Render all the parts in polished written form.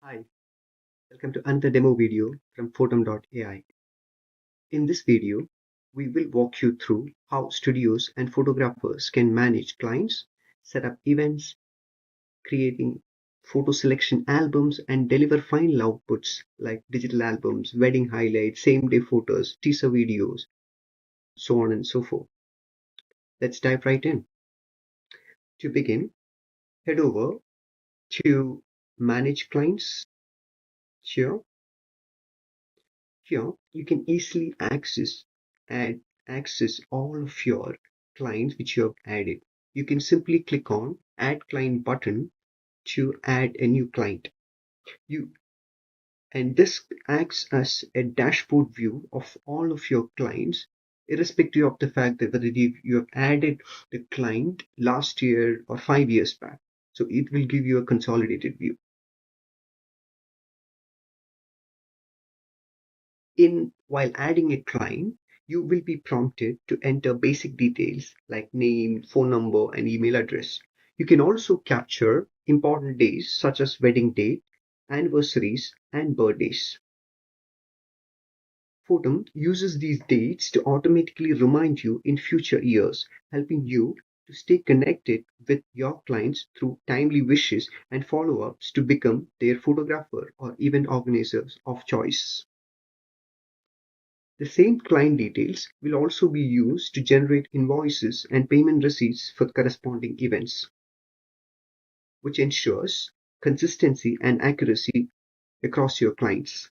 Hi, welcome to another demo video from Photom.ai. In this video, we will walk you through how studios and photographers can manage clients, set up events, creating photo selection albums, and deliver final outputs like digital albums, wedding highlights, same-day photos, teaser videos, so on and so forth. Let's dive right in. To begin, head over to Manage Clients here. Here, you can easily access all of your clients which you have added. You can simply click on Add Client button to add a new client. And this acts as a dashboard view of all of your clients, irrespective of the fact that whether you have added the client last year or 5 years back. So it will give you a consolidated view. While adding a client, you will be prompted to enter basic details like name, phone number, and email address. You can also capture important days such as wedding date, anniversaries, and birthdays. Photom uses these dates to automatically remind you in future years, helping you to stay connected with your clients through timely wishes and follow-ups to become their photographer or event organizers of choice. The same client details will also be used to generate invoices and payment receipts for corresponding events, which ensures consistency and accuracy across your clients.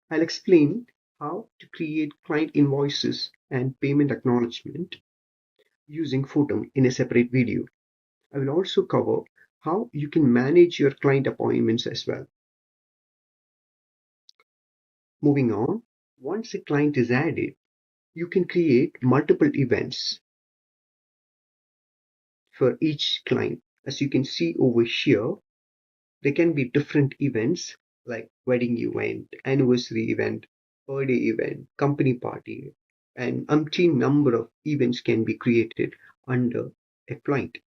I'll explain how to create client invoices and payment acknowledgement using Photom in a separate video. I will also cover how you can manage your client appointments as well. Moving on, once a client is added, you can create multiple events for each client. As you can see over here, there can be different events like wedding event, anniversary event, birthday event, company party, and umpteen number of events can be created under a client.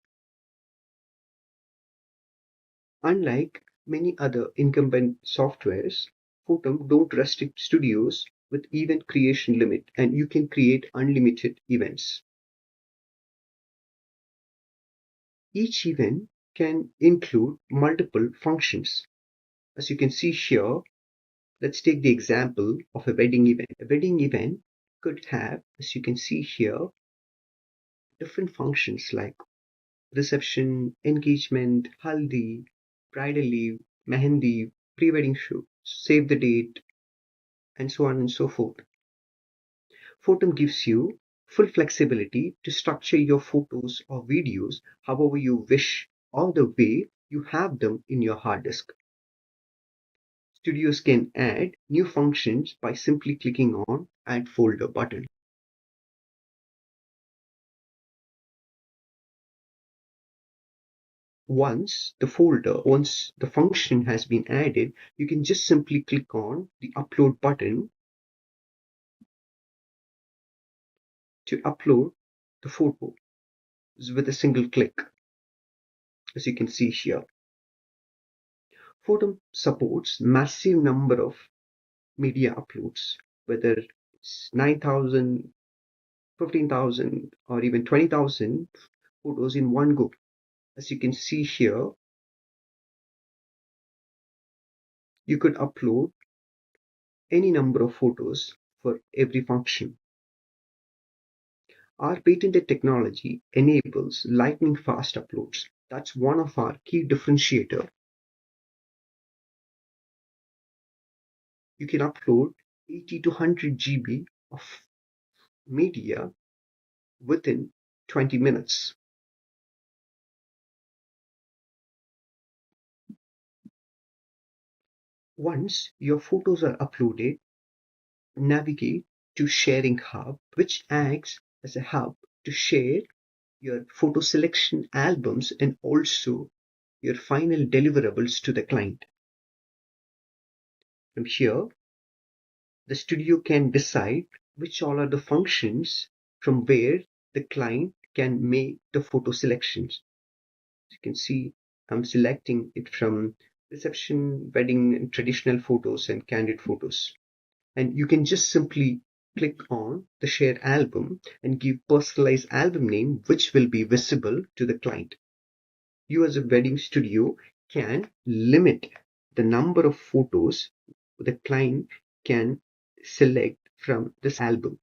Unlike many other incumbent softwares, Photom don't restrict studios with event creation limit, and you can create unlimited events. Each event can include multiple functions. As you can see here, let's take the example of a wedding event. A wedding event could have, as you can see here, different functions like reception, engagement, haldi, bridal leave, mehendi, pre-wedding shoot, save the date, and so on and so forth. Photom gives you full flexibility to structure your photos or videos however you wish or the way you have them in your hard disk. Studios can add new functions by simply clicking on Add Folder button. Once the function has been added, you can just simply click on the Upload button to upload the photo with a single click, as you can see here. Photom supports massive number of media uploads, whether it's 9,000, 15,000, or even 20,000 photos in one go. As you can see here, you could upload any number of photos for every function. Our patented technology enables lightning fast uploads. That's one of our key differentiator. You can upload 80 to 100 GB of media within 20 minutes. Once your photos are uploaded, navigate to Sharing Hub, which acts as a hub to share your photo selection albums and also your final deliverables to the client. From here, the studio can decide which all are the functions from where the client can make the photo selections. As you can see, I'm selecting it from reception, wedding, and traditional photos and candid photos. And you can just simply click on the shared album and give personalized album name, which will be visible to the client. You as a wedding studio can limit the number of photos the client can select from this album.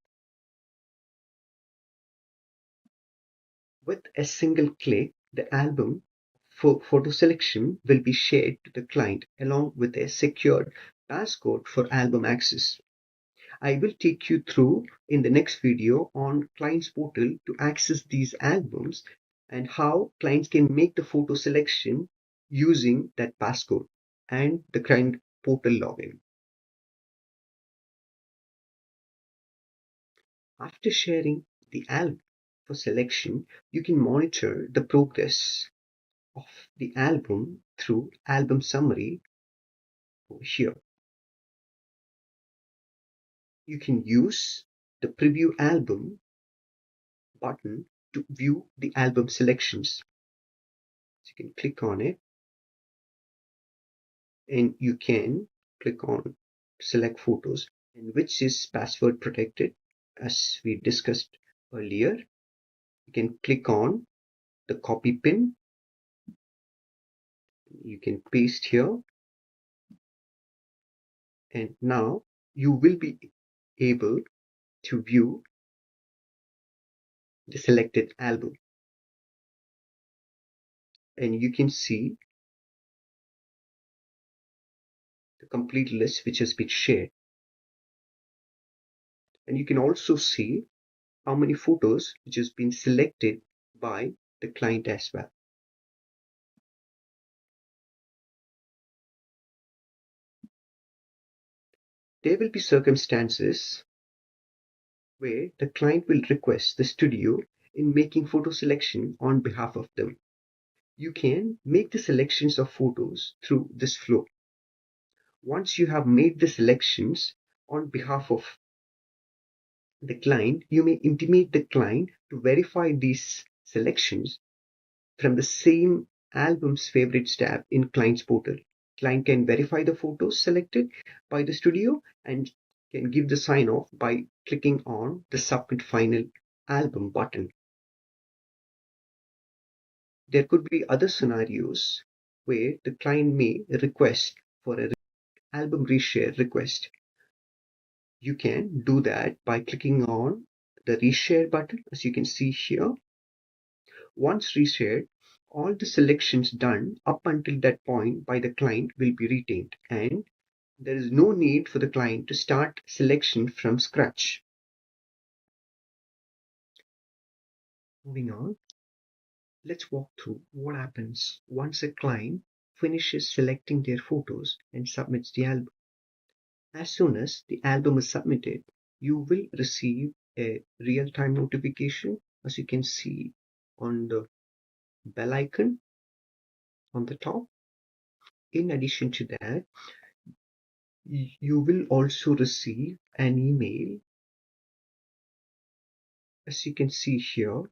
With a single click, the album for photo selection will be shared to the client along with a secured passcode for album access. I will take you through in the next video on client's portal to access these albums and how clients can make the photo selection using that passcode and the client portal login. After sharing the album for selection, you can monitor the progress of the album through album summary over here. You can use the preview album button to view the album selections. So you can click on it and you can click on select photos, and which is password protected as we discussed earlier. You can click on the copy pin. You can paste here, and now you will be able to view the selected album, and you can see the complete list which has been shared, and you can also see how many photos which has been selected by the client as well. There will be circumstances where the client will request the studio in making photo selection on behalf of them. You can make the selections of photos through this flow. Once you have made the selections on behalf of the client, you may intimate the client to verify these selections from the same album's favorites tab in client's portal. Client can verify the photos selected by the studio and can give the sign off by clicking on the submit final album button. There could be other scenarios where the client may request for an album reshare request. You can do that by clicking on the reshare button, as you can see here. Once reshared, all the selections done up until that point by the client will be retained, and there is no need for the client to start selection from scratch. Moving on, let's walk through what happens once a client finishes selecting their photos and submits the album. As soon as the album is submitted, you will receive a real-time notification, as you can see on the bell icon on the top. In addition to that, you will also receive an email, as you can see here.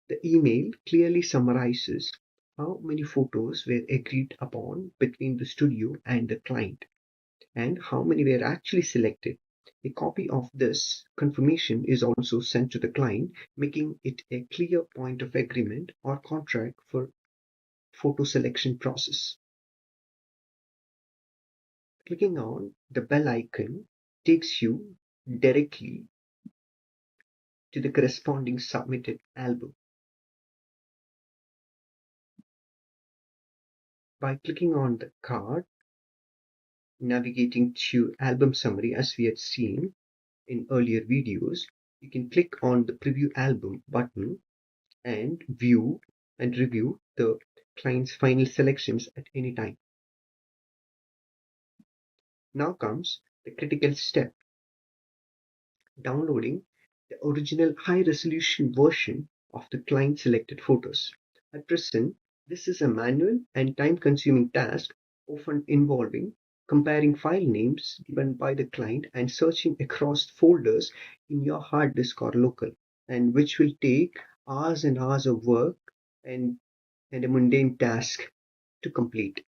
The email clearly summarizes how many photos were agreed upon between the studio and the client and how many were actually selected. A copy of this confirmation is also sent to the client, making it a clear point of agreement or contract for photo selection process. Clicking on the bell icon takes you directly to the corresponding submitted album. By clicking on the card, navigating to album summary as we had seen in earlier videos, you can click on the preview album button and view and review the client's final selections at any time. Now comes the critical step: downloading the original high-resolution version of the client selected photos. At present, this is a manual and time-consuming task, often involving comparing file names given by the client and searching across folders in your hard disk or local, and which will take hours and hours of work and and a mundane task to complete.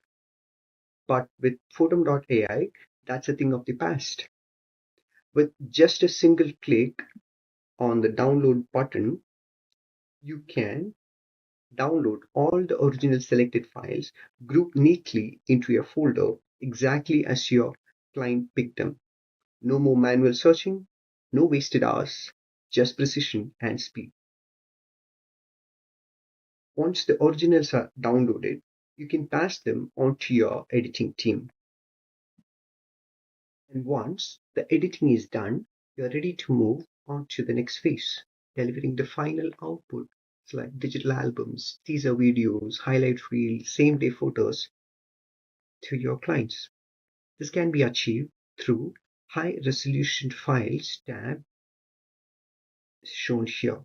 But with Photom.ai, that's a thing of the past. With just a single click on the download button, you can download all the original selected files grouped neatly into a folder exactly as your client picked them. No more manual searching, no wasted hours, just precision and speed. Once the originals are downloaded, you can pass them on to your editing team. And once the editing is done, you're ready to move on to the next phase, delivering the final output. It's like digital albums, teaser videos, highlight reels, same day photos to your clients. This can be achieved through high resolution files tab shown here.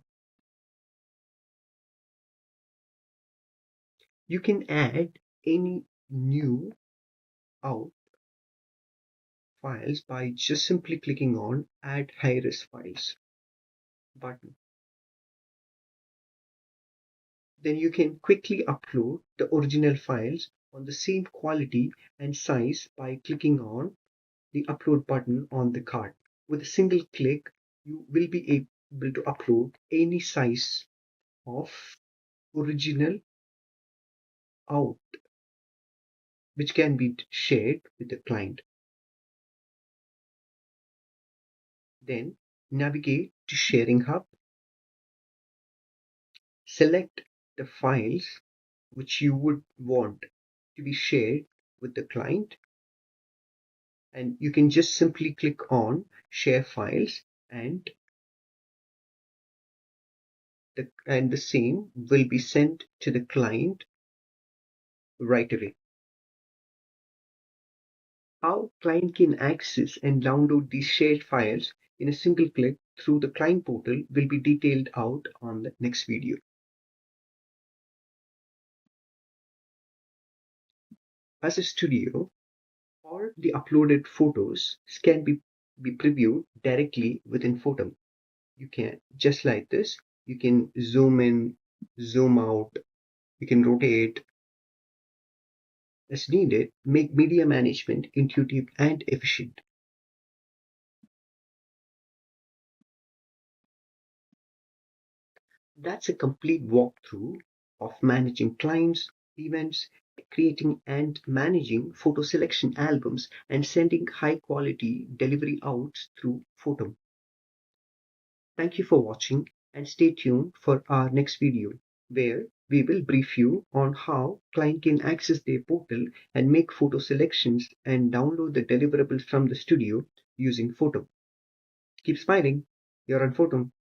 You can add any new out files by just simply clicking on add high res files button. Then you can quickly upload the original files on the same quality and size by clicking on the upload button on the card. With a single click, you will be able to upload any size of original out which can be shared with the client. Then navigate to Sharing Hub, select the files which you would want to be shared with the client, and you can just simply click on Share Files, and the same will be sent to the client right away. How client can access and download these shared files in a single click through the client portal will be detailed out on the next video. As a studio, all the uploaded photos can be previewed directly within Photom. You can, just like this, you can zoom in, zoom out, you can rotate as needed, make media management intuitive and efficient. That's a complete walkthrough of managing clients, events, creating and managing photo selection albums, and sending high quality delivery outs through Photom. Thank you for watching and stay tuned for our next video where we will brief you on how client can access their portal and make photo selections and download the deliverables from the studio using Photom. Keep smiling. You're on Photom.